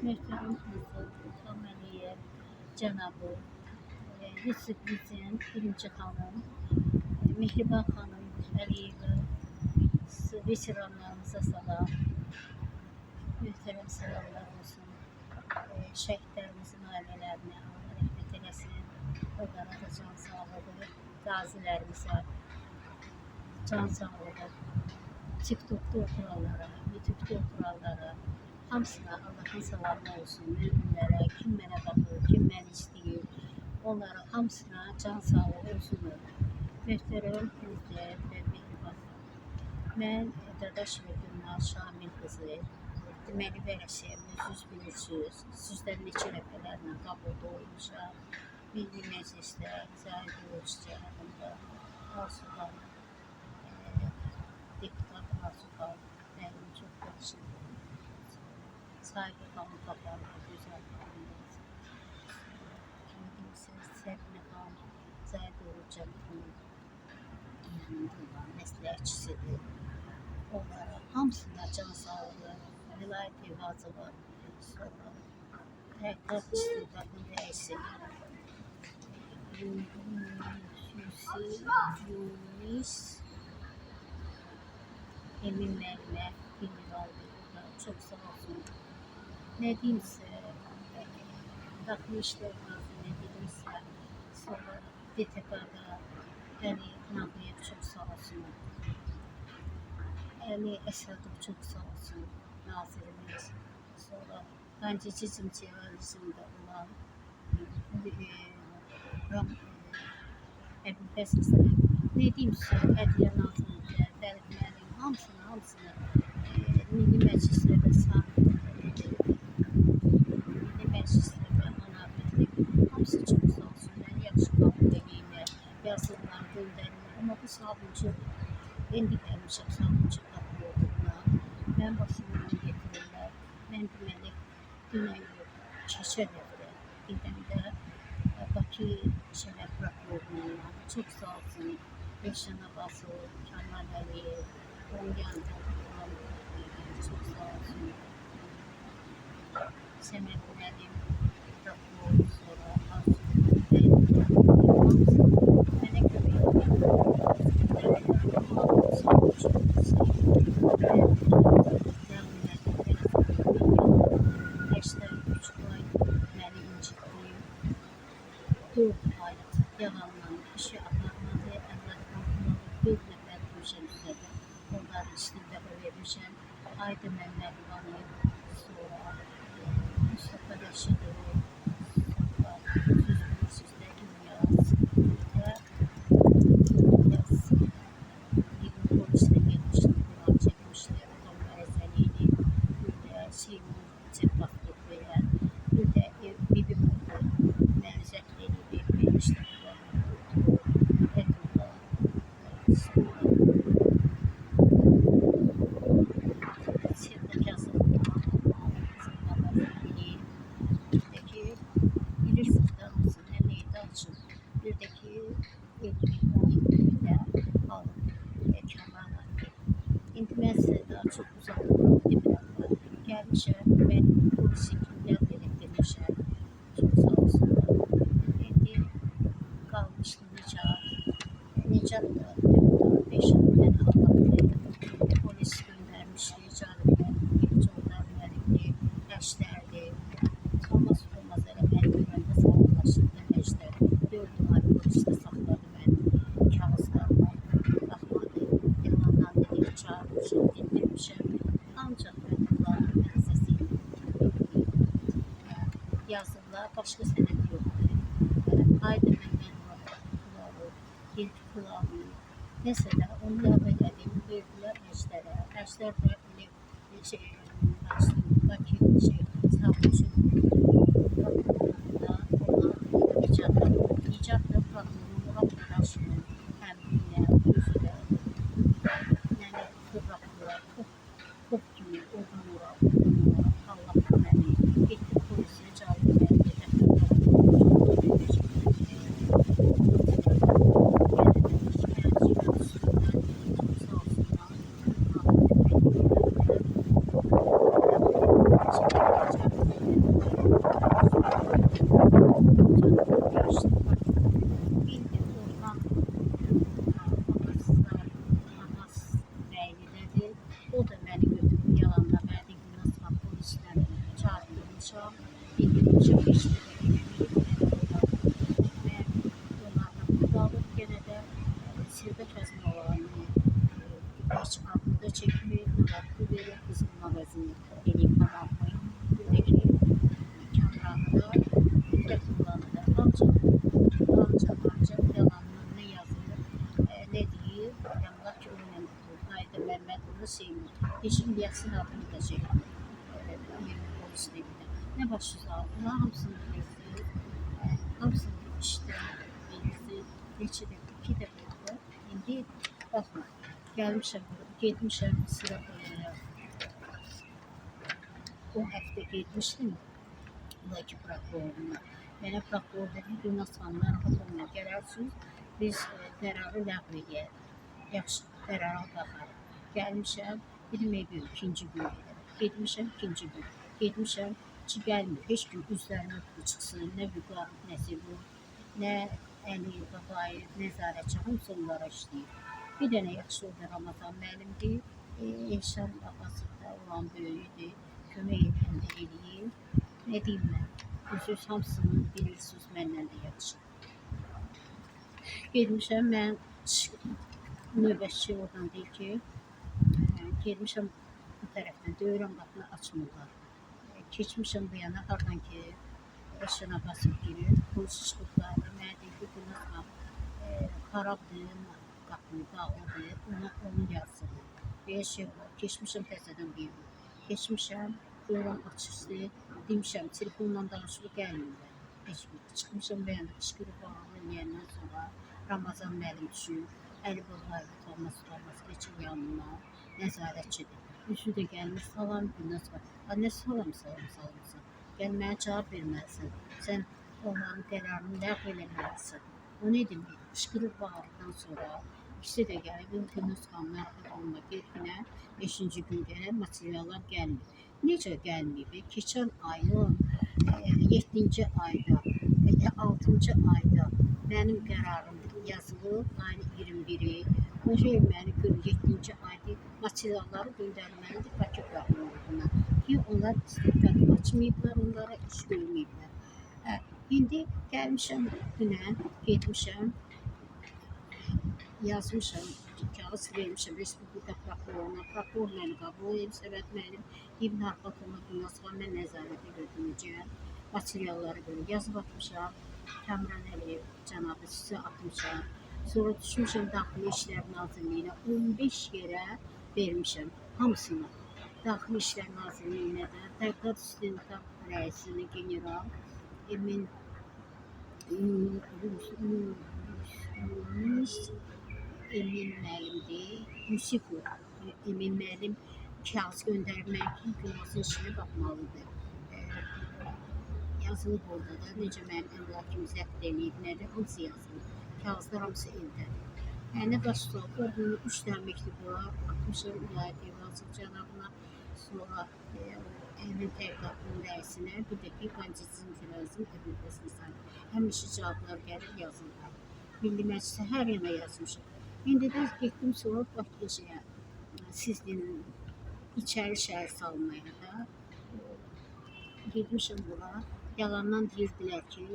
Möhtərəm konsul İlham Əliyev cənabı, vitse-prezident birinci xanım, Mehriban xanım Əliyeva, veteranlarımıza salam, möhtərəm salamlar olsun. Şəhidlərimizin ailələrinə Allah rəhmət eləsin, onlara da can sağlığı, qazilərimizə can sağlığı, TikTok'da oturanlara, YouTube'da oturanlara, hamısına Allah'ın salamı olsun. Müminlərə, kim mənə baxır, kim məni istəyir, onlara hamısına can sağlığı olsun. Möhtərəm prezident və Mehriban. Mən Dadaşova Gülnar Şamil qızı, deməli vərəsiyəmdə süz bilirsiniz. Sizdən neçə rəfələrlə qabulda olmuşam. Milli Məclisdə Zahid Oruç cəhətində Arsuqal, deputat Arsuqal mənim çox yaxşı. Saygı xanım qabarlı, gözəl xanımdır. Kimi deyirsiniz, Səbinə xanım Zahid Oruç cəhətinin yanında olan məsləhətçisidir. Onlara hamısına can sağlığı, Vilayət Evazıva, sonra təhqiqat istedadını dəyişsin. Yunis Emin Məhmət generaldır, çox sağ olsun. Nə deyimsə, Daxili İşlər Nazirliyi dedimsə, sonra DTK-da Əli Nağıyev çox sağ olsun. Əli Əsədov çox sağ olsun, nazirimiz. Sonra Qancıcı Cimciyalizmdə olan Əbülfəzl nə deyimsə, Ədliyyə Nazirində Fərid müəllim, hamısını Milli Məclislərdə Milli Məclislərdə Anabətli, hamısı çox sağ olsun. Mən yaxşı qabul edeyimlər, yazırlar, göndərirlər. Amma bu sabuncu, indi gəlmişəm sabuncu qabul olduğuna. Mən başımdan getirirlər. Mən deməli, dünən yox, keçən həftə gedəndə Bakı şəhər prokurorluğuna çox sağ olsun. Rəşən Abbasov, Kəmal Əliyev, onun yanında olan çox sağ olsun. Səməd müəllim, prokuror, sonra Arzuqal, mənə görə yalandan işe aparmadı, əmrətdən bir nəfər köşəmizdə onların işini dəfə vermişəm. Aydın Məmmədovanı, sonra Mustafa Rəşidov, sonra sizdə İlyas və İlyas yeni polislə gelmişdi, Quran çəkmişdi, Adamla Əzəliyini, bir də Seymur Cəbbaqlıq verən, bir də Bibi Mutlu, Mərzət Eliyini vermişdi. Birdeki 2017'de aldım Kaman'a. İndi mən sizə daha çox uzaq demirəm. Gəlmişəm, mən polisi kimlər elektirmişəm. Çox sağ olsunlar. İndi qalmışdı Nicat da 5 il məni almadı. Polis göndərmişdi, Canibə, Yoldan müəllimdir, Əşdərdir. Olmaz elə mən görəndə sağlaşırdı Əşdər. 4 ay polisdə saxladı mən kağızlarla. Baxmadı, yalandan dedim, çağırmışım, dindirmişəm. Ancaq mən bunların mənzəsini yazırlar, başqa sənəd yoxdur. Aydın Məmmədova, Yelki Kulağı, nəsə də onu ləğv elədim, verdilər Əşdərə. Əşdər də Bakı savcı prokurorluğunda ona Nicat da prokurorluğa qarşının həmrinə, özü də yəni fırlatdılar, top kimi odunura, Allah məni getdi polisiyə cavab verdi. Thank you. polislər çağırılmışam. Bildirmişəm, heç bir mən onlarla qalıb yenə də Sirdə Kəzməlanı heç adını da çəkməyib, nəvətli verib, qızın mağazını eləyib tamamlayıb. Bir də ki, kəmranı da, mütləq kullanı da, ancaq yalandan nə yazılır, ne deyir, yanlar ki, onun Qayda Məhəmməd onu sevmir. Heç İlyasın adını da çəkmir. Polis deyildi. Nə başınıza aldılar, hamısını bilirsiniz. Hamısını işlədir, bilirsiniz. Neçə dəfə, 2 dəfə oldu. İndi baxma, gəlmişəm, getmişəm sıra o həftə getmişdim. Buradakı prokuroruna. Mənə prokuror dedi, Gülnaz xanım, narahat olma, gələrsiniz, biz qərarı ləğv edək. Yaxşı, qərara baxarıq. Gəlmişəm, dedim, ikinci gün gedərəm. Getmişəm, ikinci gün. Getmişəm ki, gəlmir. Heç gün üzlərinə çıxsın, nə vüqar, nəsə bu, nə Əli, Babayı, nəzarətçi, hamısı onlara işləyir. Bir dənə yaxşı orada Ramazan müəllimdir. Eşan babası da olan böyüdür. Kömək edəndə eləyir. Nə deyim mən? Bu söz hamısını bilirsiniz, məndən də yaxşı. Getmişəm, mən növbəçi oradan deyir ki, gelmişəm bu tərəfdən, döyürəm qapını açmırlar. Keçmişəm bu yana, hardan ki, eşana basıb girir, polis çıxıblar, mənə deyir ki, bunlar xarabdır, qapını dağlıdır, onu yazsın. Bir şey var, keçmişəm təzədən bir gün, keçmişəm, döyürəm açıqdır, demişəm, telefonla danışıb gəlmirlər. Heç bir, çıxmışam bu yana, qışqırıb bağlı eləyəndən sonra Ramazan müəllim düşür, Əli Babayı tutamaz, keçir yanına, nəzarətçidir. Üzü də gəlmir, salam, Gülnaz xanım. Nə salamsan? Gəl mənə cavab verməlisən. Sən onların qərarını ləğv eləməlisən. O nə demək? Qışqırıb bağırdıqdan sonra ikisi də gəlib, Gülnaz xanım, narahat olma, gerginə 5-ci gün gələr, materiallar gəlmir. Necə gəlməyib? Keçən ayın 7-ci ayda, 6-cı ayda mənim qərarım yazılıb, ayın 21-i. Necə məni 47-ci ayda materialları göndərməlidir Bakı prokurorluğuna ki, onlar istintaq açmayıblar, onlara iş görməyiblər. İndi gəlmişəm dünən, getmişəm, yazmışam, kağız vermişəm Respublika prokuroruna, prokuror məni qəbul edib, Səbəd müəllim, İbn Arxatona Gülnaz xanım, mən nəzarətə götürəcəyəm, materialları görür, yazıb atmışam, Kəmran Əliyev cənabı sizə atmışam, sonra düşmüşəm Daxili İşlər Nazirliyinə, 15 yerə vermişəm, hamısına. Daxili İşlər Nazirliyinə də, Tərqat İstintaq rəisini general Emin müəllimdir, Yusifov Emin müəllim kağız göndərmək ki, Gülnazın işinə baxmalıdır. Yazılıb orada da, necə mənim əmlakımı zəbt eləyib, nədir, hamısı yazılıb. Kağızlar hamısı evdədir. Nə baş tutaq, ordunu 3 dənə məktub var, 60-ın İlahi Devrazı cənabına, sonra Əmin Tərqatının rəisinə, bir də ki, Qancizin Firazın Əbülbəsin həmişə cavablar gəlir, yazılır. Milli Məclisə hər yana yazmışım. İndi də getdim sonra Bakıya, sizin içəri şəhər salmaya da getmişim bura. Yalandan deyirdilər ki,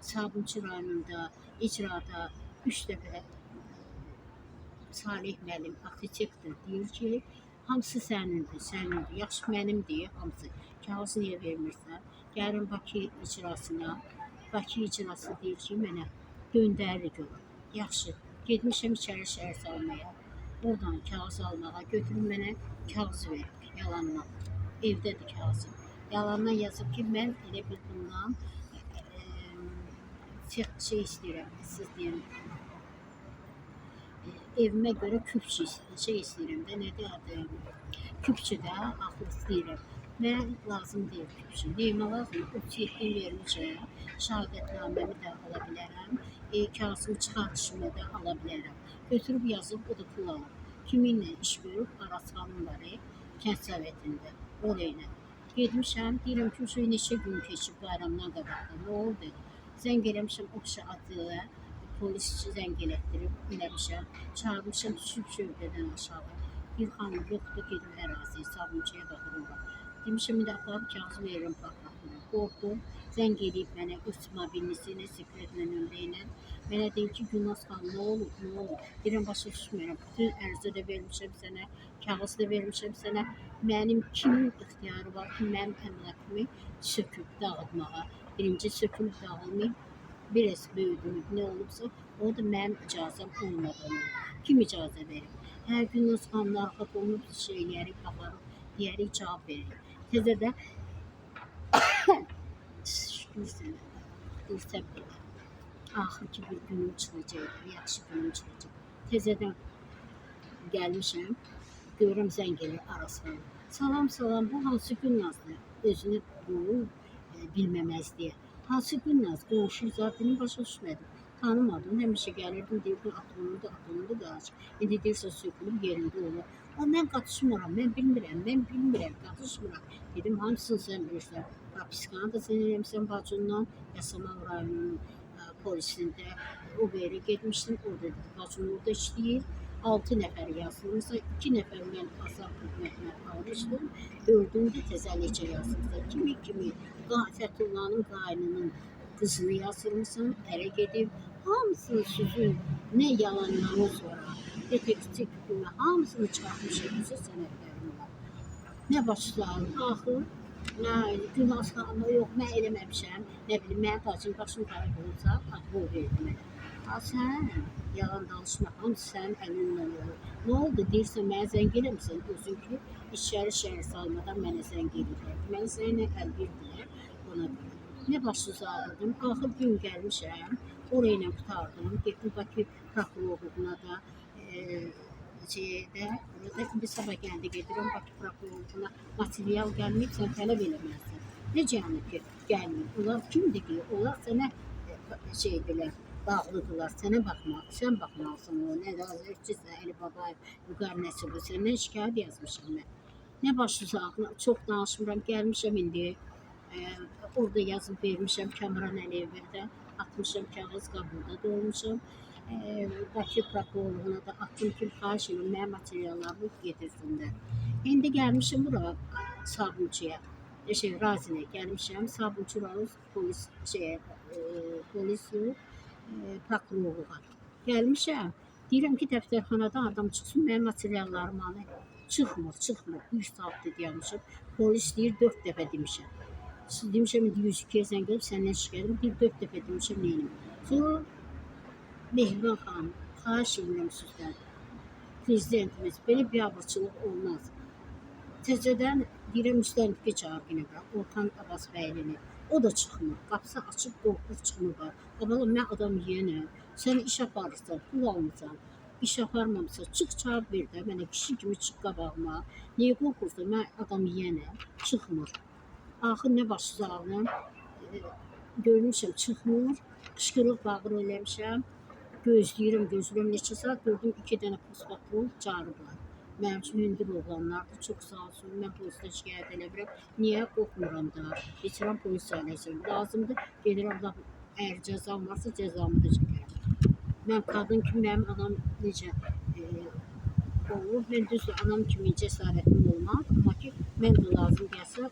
Sabunçu rayonunda icrada 3 dəfə Salih müəllim arxitektor deyir ki, hamısı sənindir, yaxşı mənimdir, hamısı. Kağızı niyə vermirsən? Gəlin Bakı icrasına, Bakı icrası deyir ki, mənə göndərir görür. Yaxşı, getmişəm içəri şəhər salmaya, oradan kağız almağa, götürüb mənə kağız verir, yalandan. Evdədir kağızı. Yalandan yazıb ki, mən elə bir bundan şey istəyirəm, siz deyim, evimə görə küpçü şey istəyirəm də, nədir adı? Küpçüdə axı istəyirəm. Mən lazım deyil küpçü. Neyimə lazım? 37 vermişəm, şəhadətnaməmi də ala bilərəm, kağızın çıxartışımı da ala bilərəm. Götürüb yazıb, o da pul alır. Kiminlə iş görüb, Aras xanım var, kənd sovetində, o ilə. Getmişəm, deyirəm ki, şu neçə gün keçib bayramdan qabaqda, nə oldu? Zəng eləmişəm, Oxşa adlı polisçi zəng elətdirib eləmişəm, çağırmışam, düşüb şövdədən aşağı. Bir xanım yoxdur, gedim əraziyə, sabunçuya baxır ora. Demişəm, indi aparıb kağızı verirəm paxlatına. Qorxdum, zəng eləyib mənə, öz mobilnisinə, sekretlə, nömrəylə. Mənə deyir ki, Gülnaz xanım, nə olub, nə olub? Deyirəm, başa düşmürəm. Bütün ərizə də vermişəm sənə, kağız da vermişəm sənə. Mənim kimin ixtiyarı var ki, mənim əmlakımı söküb dağıtmağa? Birinci sökülüb dağılmayıb, biraz böyüdüm, nə olubsa, o da mənim icazəm olmadan olub. Kim icazə verir? Hə, Gülnaz xanım narahat olunub şeyləri baxarıq, deyərik, cavab verir. Təzədə şükür sənə, bilsəm belə. Axır ki bir günüm çıxacaq, yaxşı günüm çıxacaq. Təzədən gəlmişəm, görürəm zəng eləyir Araslan. Salam, salam, bu hansı Gülnazdır? Özünü bilməməzliyə. Hansı Gülnaz? Qonşu zatını başa düşmədim. Tanımadım, həmişə gəlirdim, deyirdim, atonundu qarşı. İndi deyirsə sökülüb yerində olur. Mən qatışmıram, mən bilmirəm, qatışmıram. Dedim, hamısını sən bilirsən. Propiskanı da sən eləmişsən bacından, Yasamal rayonunun polisində o verə getmişdim, orada dedi, bacım orada işləyir. 6 nəfər yazılmışsa, 2 nəfər mən azad xidmətinə almışdım, 4-ünü təzəlicə yazılmışsa. Kimi Fəthullahın qaynının qızını yazılmışsan, ərə gedib, hamısını sizin nə yalanlarınız var, detektiv kimi hamısını çıxartmışam, sizə sənədlərimlə. Nə başlayalım, axır, Gülnaz xanımla yox, mən eləməmişəm, nə bilim, mənim bacım başım qarab olsa, bu verdi mənə. Sən yalan danışma, hamısı sənin əlindən olur. Nə oldu, deyirsən, mənə zəng eləmirsən, özün ki, içəri şəhər salmadan mənə zəng eləyirlər. Mənə sənə əl verdilər, ona görə. Nə başsız ağırdım, axır gün gəlmişəm, orayla qutardım, getdim Bakı prokurorluğuna da, orada bir sabah gəldi, gedirəm Bakı prokurorluğuna, material gəlməyib, sən tələb eləməlisən. Necə yəni ki, gəlməyib? Onlar kimdir ki, onlar sənə bağlıdırlar, sənə baxmaq, sən baxmalısın o, nə nazirçisə, Əli Babayev, Vüqar Nəsibov, səndən şikayət yazmışam mən. Nə başsız ağırdım, çox danışmıram, gəlmişəm indi, orada yazıb vermişəm Kamran Əliyevə də, atmışam kağız qabulda da olmuşam. Bakı prokurorluğuna da attım ki, xahiş edirəm, mənim materiallarımı getirsinlər. İndi gəlmişim bura, Sabunçuya, Razinə gəlmişəm, Sabunçu rayon polis prokurorluğa. Gəlmişəm, deyirəm ki, dəftərxanadan adam çıxsın, mənim materiallarımı alın. Çıxmır, 1 saatdır deyəmişəm, polis deyir, 4 dəfə demişəm. Demişəm, indi 102-yə zəng gəlib, səndən şikayətim, deyir, 4 dəfə demişəm, neyim. Sonra Mehriban xanım, xahiş edirəm sizdən, prezidentimiz, belə biabırçılıq olmaz. Təzədən deyirəm, müstəntiqi çağır yenə, Orxan Abbasbəylini, o da çıxmır, qapısı açıq, qorxur çıxmır. Babalı, mən adam yiyənəm, sən iş aparırsan, pul almırsan, iş aparmamısan, çıx cavab ver də, mənə kişi kimi çıx qabağıma, niyə qorxursan, mən adam yiyənəm, çıxmır. Axır nə başsız ağlam, görmüşəm, çıxmır, qışqırıq bağır eləmişəm, gözləyirəm, neçə saat gördüm, 2 dənə postpatrol çağırıblar. Mənim üçün hündür oğlanlardır, çox sağ olsun, mən polisdə şikayət eləmirəm, niyə qorxmuram da, keçirəm polis ailəsini, lazımdır, gedirəm da, əgər cəzam varsa, cəzamı da çəkərəm. Mən qadın kimi, mənim anam necə olur, mən düzdür, anam kimi cəsarətim olmaz, amma ki, mən də lazım gəlsə,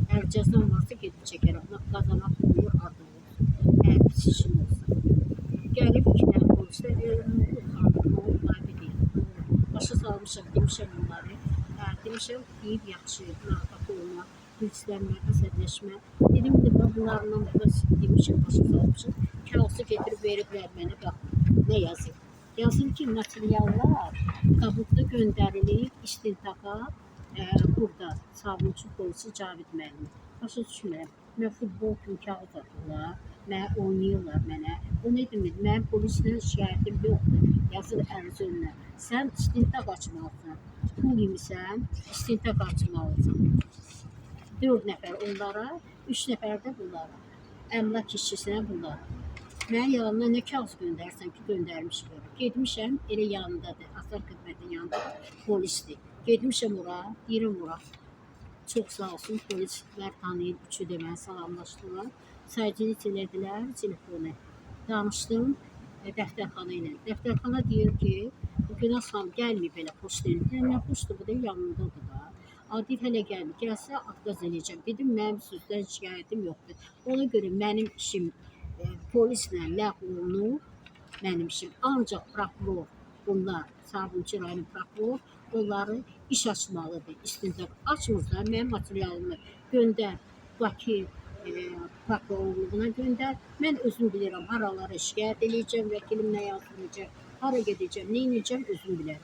əgər cəzam varsa, gedib çəkərəm, qazamaq olur, adı olsun, əgər pis işim olsa. Gəlib 2 dənə polislər, başa salmışam, demişəm onları, demişəm, deyib yaxşı, narahat olma, hürsənmə, əsəbləşmə. Dedim ki, bunlarla demişəm, başa salmışam, kağızı getirib veriblər mənə, bax, nə yazır? Yazır ki, materiallar qabıqda göndərilib istintaqa, burada, Sabunçu polisi Cavid müəllim. Başa düşmürəm, mən futbol kimi kağız atırlar, mənə oynayırlar mənə. O nə demək, mənim polislə şikayətim yoxdur, yazır ərizə önünə. Sən istintaq açmalısan, pul yemisən, istintaq açmalısan. 4 nəfər onlara, 3 nəfər də bunlara, əmlak işçisinə bunlara. Mən yalanla nə kağız göndərsən ki, göndərmiş görə. Gedmişəm, elə yanındadır, Asar xidmətin yanındadır, polisdir. Gedmişəm ora, deyirəm ora. Çox sağ olsun, polislər tanıyıb, üçü də mənə salamlaşdılar. Sayıcılık elədilər, telefonu. Danışdım dəftərxana ilə. Dəftərxana deyir ki, günah sal gəlməyib belə poçtdan. Nə poçtu bu da yanındadır da. Adil hələ gəlmir. Gəlsə atqaz eləyəcəm. Dedim mənim sizdən şikayətim yoxdur. Ona görə mənim işim polislə ləğv olunub. Mənim işim ancaq prokuror, bunlar Sabunçu rayonu prokuror onları iş açmalıdır. İstintaq açmırsa mənim materialımı göndər Bakı prokurorluğuna göndər. Mən özüm bilirəm haralara şikayət eləyəcəm, vəkilim nə yazdıracaq, hara gedəcəm, nə edəcəm özüm bilirəm.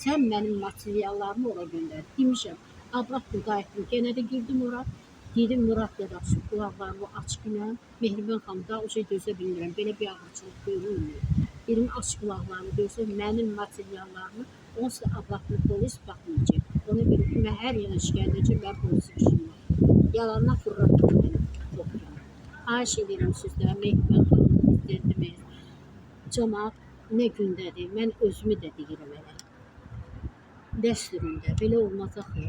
Sən mənim materiallarımı ora göndər. Demişəm, ablatdım, qayıtdım, yenə də girdim ora. Dedim Murad qardaş, qulaqlarımı açıq ilə Mehriban xanım da o şey dözə bilmirəm. Belə bir ağırçılıq görülmür. Dedim aç qulaqlarımı dözsə mənim materiallarımı onsuz da ablatlı polis baxmayacaq. Ona görə ki, mən hər yana şikayət edəcəm, mən polisi işim var. Yalanına fırlatdım mənim. Çox yalan. Xahiş edirəm sizdən, Mehriban xanım, prezidentimiz, cəmaat nə gündədir, mən özümü də deyirəm elə. Dəstürümdə, belə olmaz axı.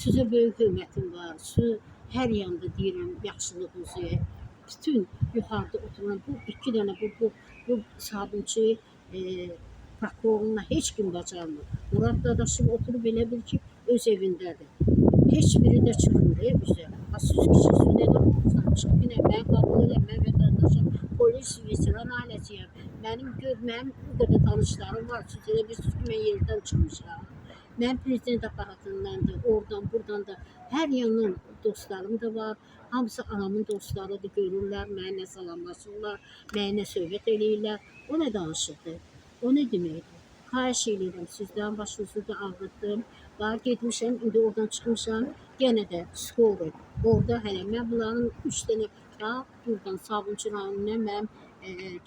Sizə böyük hörmətim var, siz hər yanda deyirəm, yaxşılığınızı, bütün yuxarıda oturan bu iki dənə bu Sabunçu prokurorluğuna heç kim bacarmır. Murad dadaşım oturub elə bil ki, öz evindədir. Heç biri də çıxmır üzə. Siz kişisiniz, nə olursan, çıxın, mən qəbul edəm, mən vətəndaşım, polis, veteran ailəsiyəm. Mənim bu qədər tanışlarım var, siz elə bilirsiniz ki, mən yerdən çıxmışam. Mən prezident aparatından da, oradan, buradan da, hər yandan dostlarım da var. Hamısı anamın dostlarıdır, görürlər, mənimlə salamlaşırlar, mənimlə söhbət eləyirlər. O nə danışırdı? O nə deməkdir? Xahiş edirəm sizdən, başınızı da ağrıtdım. Daha getmişəm, indi oradan çıxmışam, yenə də psixoloq. Orada hələ mən bunların 3 dənə buradan Sabunçu rayonundan mənim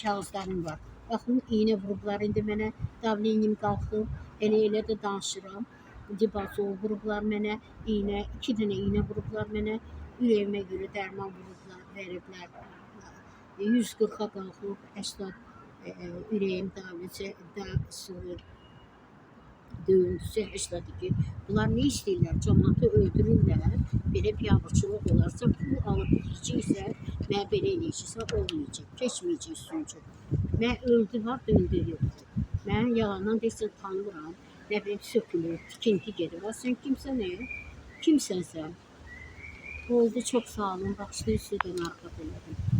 kağızlarım var. Baxın, iynə vurublar, indi mənə davlenim qalxıb, elə də danışıram. Dibazol vurublar mənə, 2 dənə iynə vurublar mənə, ürəyimə görə dərman vurublar, veriblər. 140-a qalxıb, 80 ürəyim döyüntüsü 82. Bunlar nə istəyirlər? Cəmaatı öldürürlər. Belə biabırçılıq olarsa, pul alıb yiyəcəksə, mən belə eləyəcəksə olmayacaq, keçməyəcək sunucu. Mən öldü var, döndü yoxdur. Mən yalandan deyirsən tanımıram. Nə bilim sökülür, tikinti gedir. Sən kimsən? Kimsən sən? Oldu, çox sağ olun. Baxışlayın, sizdən arxat elədim.